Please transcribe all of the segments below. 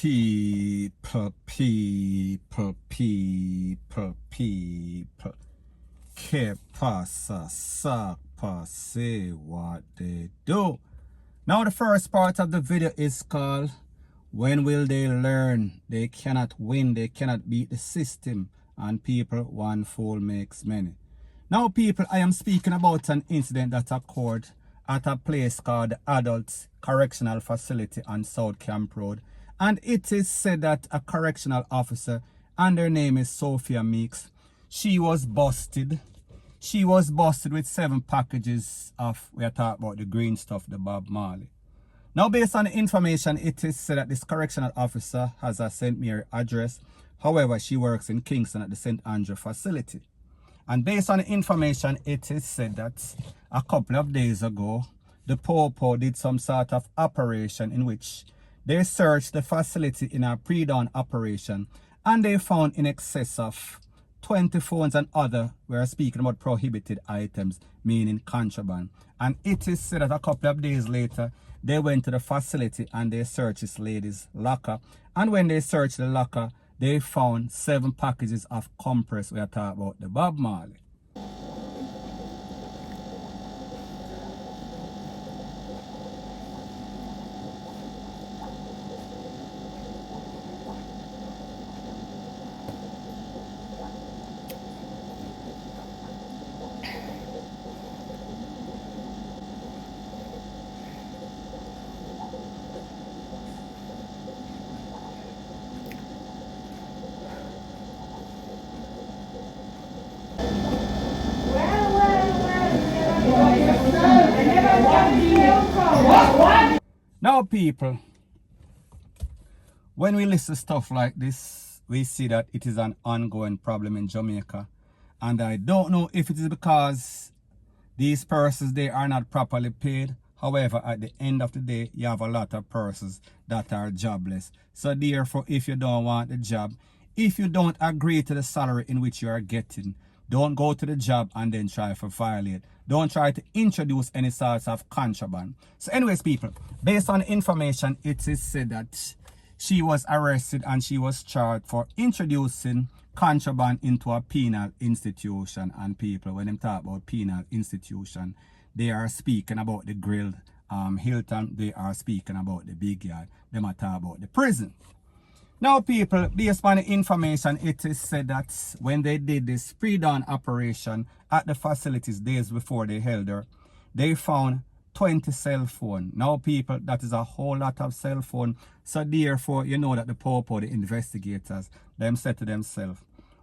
people. Que pasa, sapa, say what they do. Now the first part of the video is called When Will They Learn? They cannot win, they cannot beat the system, and people, one fool makes many. Now people, I am speaking about an incident that occurred at a place called the Adult Correctional Facility on South Camp Road, and it is said that a correctional officer, and her name is Sophia Meeks, she was busted. She was busted with 7 packages of, we are talking about the green stuff, the Bob Marley. Now, based on the information, it is said that this correctional officer has a St. Mary address. However, she works in Kingston at the St. Andrew facility. And based on the information, it is said that a couple of days ago, the Popo did some sort of operation in which they searched the facility in a pre-dawn operation, and they found in excess of 20 phones and other, we are speaking about prohibited items, meaning contraband. And it is said that a couple of days later, they went to the facility and they searched this lady's locker. And when they searched the locker, they found 7 packages of compress. We are talking about the Bob Marley. Now people, when we listen to stuff like this, we see that it is an ongoing problem in Jamaica. And I don't know if it is because these persons, they are not properly paid. However, at the end of the day, you have a lot of persons that are jobless. So therefore, if you don't want the job, if you don't agree to the salary in which you are getting, don't go to the job and then try to violate. Don't try to introduce any sorts of contraband. So anyways, people, based on information, it is said that she was arrested and she was charged for introducing contraband into a penal institution. And people, when they talk about penal institution, they are speaking about the grilled Hilton. They are speaking about the big yard. They might talk about the prison. Now people, based on the information, it is said that when they did this pre-dawn operation at the facilities days before they held her, they found 20 cell phones. Now people, that is a whole lot of cell phone. So therefore, you know that the Popo, the investigators, them said to themselves,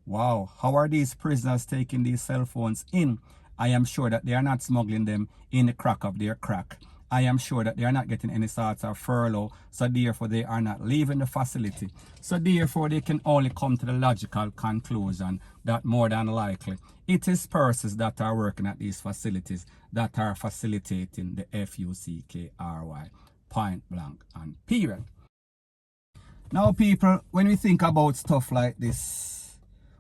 wow, how are these prisoners taking these cell phones in? I am sure that they are not smuggling them in the crack of their crack. I am sure that they are not getting any sorts of furlough, so therefore they are not leaving the facility. So therefore they can only come to the logical conclusion that more than likely it is persons that are working at these facilities that are facilitating the FUCKRY, point blank and period. Now people, when we think about stuff like this,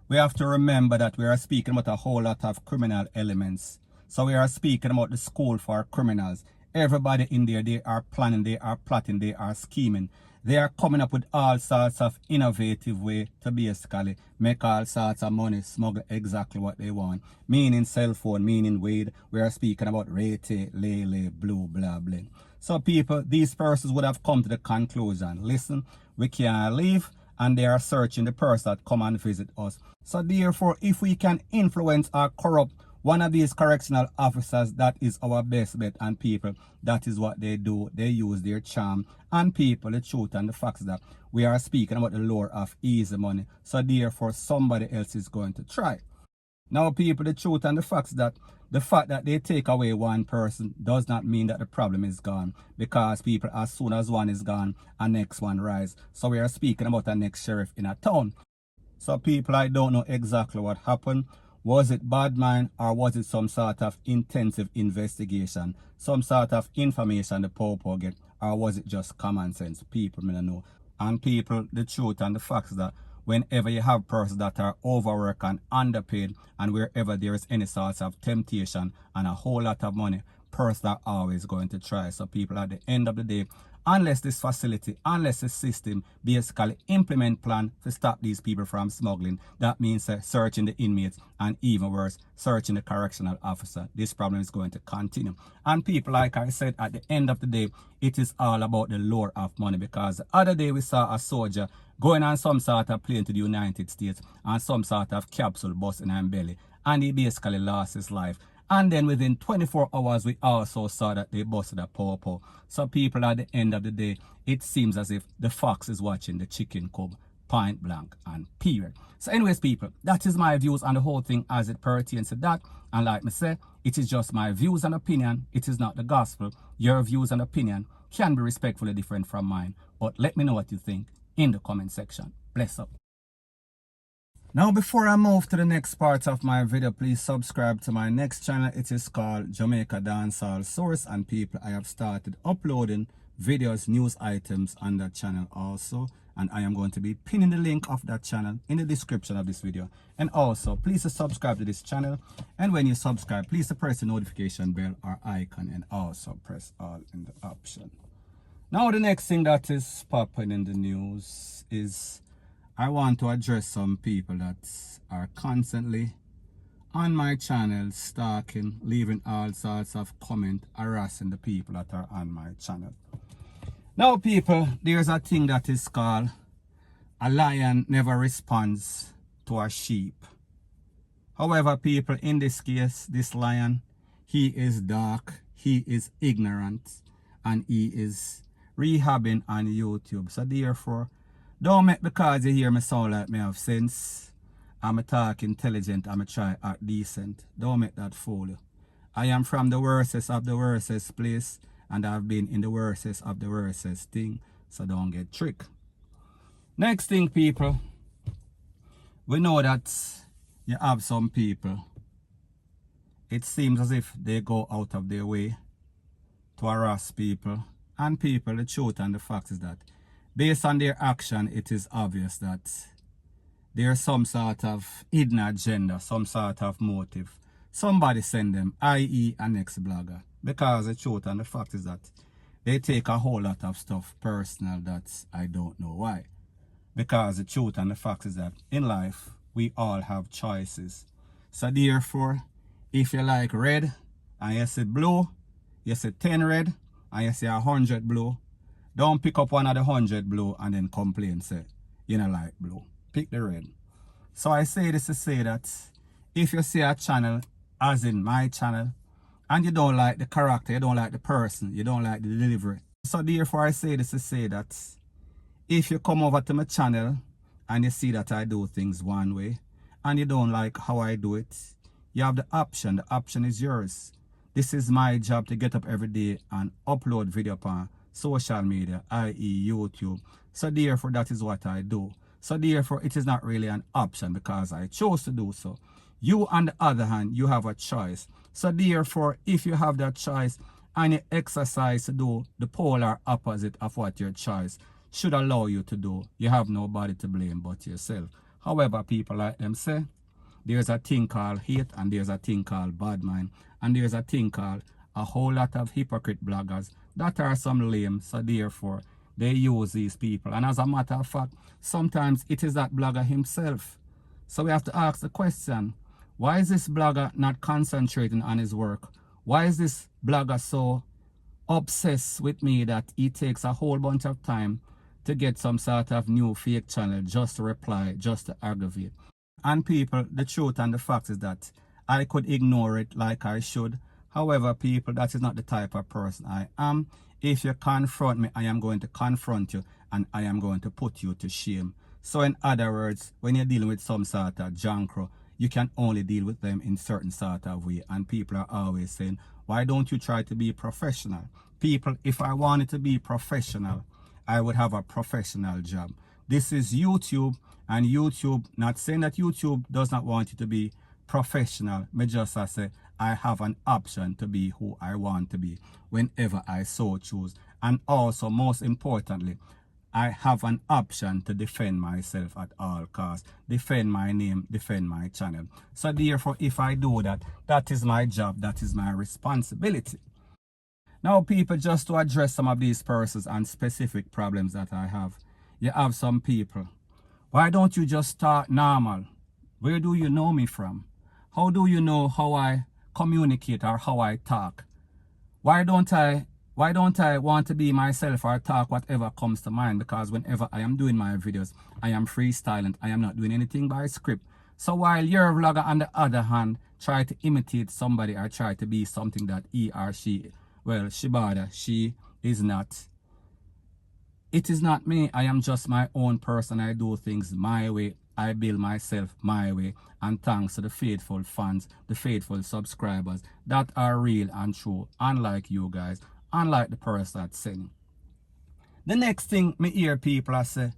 we have to remember that we are speaking about a whole lot of criminal elements. So we are speaking about the school for criminals. Everybody in there, they are planning, they are plotting, they are scheming. They are coming up with all sorts of innovative way to basically make all sorts of money, smuggle exactly what they want. Meaning cell phone, meaning weed. We are speaking about Rete, Lele, Blue, blah, blah. So people, these persons would have come to the conclusion, listen, we can't leave, and they are searching the person that come and visit us. So therefore, if we can influence or corrupt one of these correctional officers, that is our best bet. And people, that is what they do. They use their charm. And people, the truth and the facts that we are speaking about the lure of easy money. So therefore, somebody else is going to try. Now people, the truth and the facts that the fact that they take away one person does not mean that the problem is gone. Because people, as soon as one is gone, a next one rise. So we are speaking about the next sheriff in a town. So people, I don't know exactly what happened. Was it bad mind, or was it some sort of intensive investigation? Some sort of information the Popo get, or was it just common sense? People may not know. And people, the truth and the facts that whenever you have persons that are overworked and underpaid, and wherever there is any sort of temptation and a whole lot of money, persons are always going to try. So people, at the end of the day, unless this facility, unless the system basically implement plan to stop these people from smuggling. That means searching the inmates and even worse, searching the correctional officer. This problem is going to continue. And people, like I said, at the end of the day, it is all about the lure of money, because the other day we saw a soldier going on some sort of plane to the United States and some sort of capsule bus in his belly, and he basically lost his life. And then within 24 hours, we also saw that they busted a popo. So people, at the end of the day, it seems as if the fox is watching the chicken cub, point blank and period. So anyways, people, that is my views on the whole thing as it pertains to that. And like me say, it is just my views and opinion. It is not the gospel. Your views and opinion can be respectfully different from mine. But let me know what you think in the comment section. Bless up. Now, before I move to the next part of my video, please subscribe to my next channel. It is called Jamaica Dancehall Source. And people, I have started uploading videos, news items on that channel also. And I am going to be pinning the link of that channel in the description of this video. And also, please subscribe to this channel. And when you subscribe, please press the notification bell or icon, and also press all in the option. Now, the next thing that is popping in the news is I want to address some people that are constantly on my channel, stalking, leaving all sorts of comment, harassing the people that are on my channel. Now, people, there's a thing that is called a lion never responds to a sheep. However, people, in this case, this lion, he is dark, he is ignorant, and he is rehabbing on YouTube. So therefore, don't make because you hear me sound like me have sense, I'm a talk intelligent, I'm a try act decent. Don't make that fool you. I am from the worstest of the worstest place, and I've been in the worstest of the worstest thing, so don't get tricked. Next thing, people, we know that you have some people, it seems as if they go out of their way to harass people. And people, the truth and the fact is that based on their action, it is obvious that there's some sort of hidden agenda, some sort of motive. Somebody send them, i.e. an ex-blogger. Because the truth and the fact is that they take a whole lot of stuff personal that I don't know why. Because the truth and the fact is that in life, we all have choices. So therefore, if you like red and you see blue, you see 10 red and you see 100 blue, don't pick up one of the 100 blue and then complain, say, you don't like blue. Pick the red. So I say this to say that if you see a channel, as in my channel, and you don't like the character, you don't like the person, you don't like the delivery. So therefore I say this to say that if you come over to my channel and you see that I do things one way and you don't like how I do it, you have the option. The option is yours. This is my job to get up every day and upload video upon social media, i.e. YouTube. So therefore that is what I do. So therefore it is not really an option because I chose to do so. You, on the other hand, you have a choice. So therefore, if you have that choice and you exercise to do the polar opposite of what your choice should allow you to do, you have nobody to blame but yourself. However, people like them say, there's a thing called hate and there's a thing called bad mind. And there's a thing called a whole lot of hypocrite bloggers that are some lame. So therefore, they use these people. And as a matter of fact, sometimes it is that blogger himself. So we have to ask the question, why is this blogger not concentrating on his work? Why is this blogger so obsessed with me that he takes a whole bunch of time to get some sort of new fake channel just to reply, just to aggravate? And people, the truth and the fact is that I could ignore it like I should. However, people, that is not the type of person I am. If you confront me, I am going to confront you and I am going to put you to shame. So in other words, when you're dealing with some sort of jankro, you can only deal with them in certain sort of way. And people are always saying, why don't you try to be professional? People, if I wanted to be professional, I would have a professional job. This is YouTube, and YouTube, not saying that YouTube does not want you to be professional. Me just say, I have an option to be who I want to be whenever I so choose. And also, most importantly, I have an option to defend myself at all costs, defend my name, defend my channel. So therefore, if I do that, that is my job, that is my responsibility. Now, people, just to address some of these persons and specific problems that I have, you have some people. Why don't you just start normal? Where do you know me from? How do you know how I communicate or how I talk? Why don't I want to be myself or talk whatever comes to mind? Because whenever I am doing my videos, I am freestyling. I am not doing anything by script. So while your vlogger on the other hand try to imitate somebody or try to be something that he or she, well, Shibada, she is not. It is not me. I am just my own person. I do things my way. I build myself my way. And thanks to the faithful fans, the faithful subscribers that are real and true, unlike you guys, unlike the person that's saying. The next thing me hear people I say,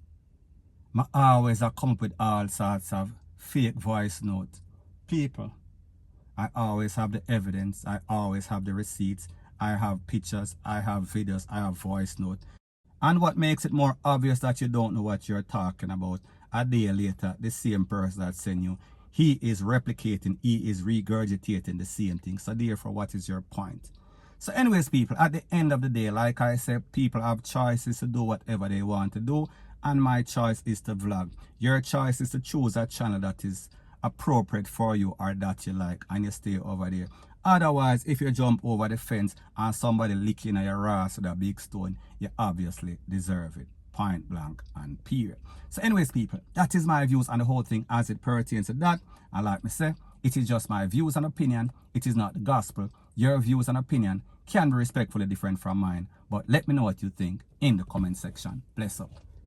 I always come up with all sorts of fake voice notes. People, I always have the evidence. I always have the receipts. I have pictures. I have videos. I have voice notes. And what makes it more obvious that you don't know what you're talking about, a day later, the same person that sent you, he is replicating, he is regurgitating the same thing. So therefore, what is your point? So anyways, people, at the end of the day, like I said, people have choices to do whatever they want to do. And my choice is to vlog. Your choice is to choose a channel that is appropriate for you or that you like, and you stay over there. Otherwise, if you jump over the fence and somebody licking at your ass with a big stone, you obviously deserve it. Point blank and period. So anyways, people, that is my views on the whole thing as it pertains to that. And like me say, it is just my views and opinion. It is not the gospel. Your views and opinion can be respectfully different from mine. But let me know what you think in the comment section. Bless up.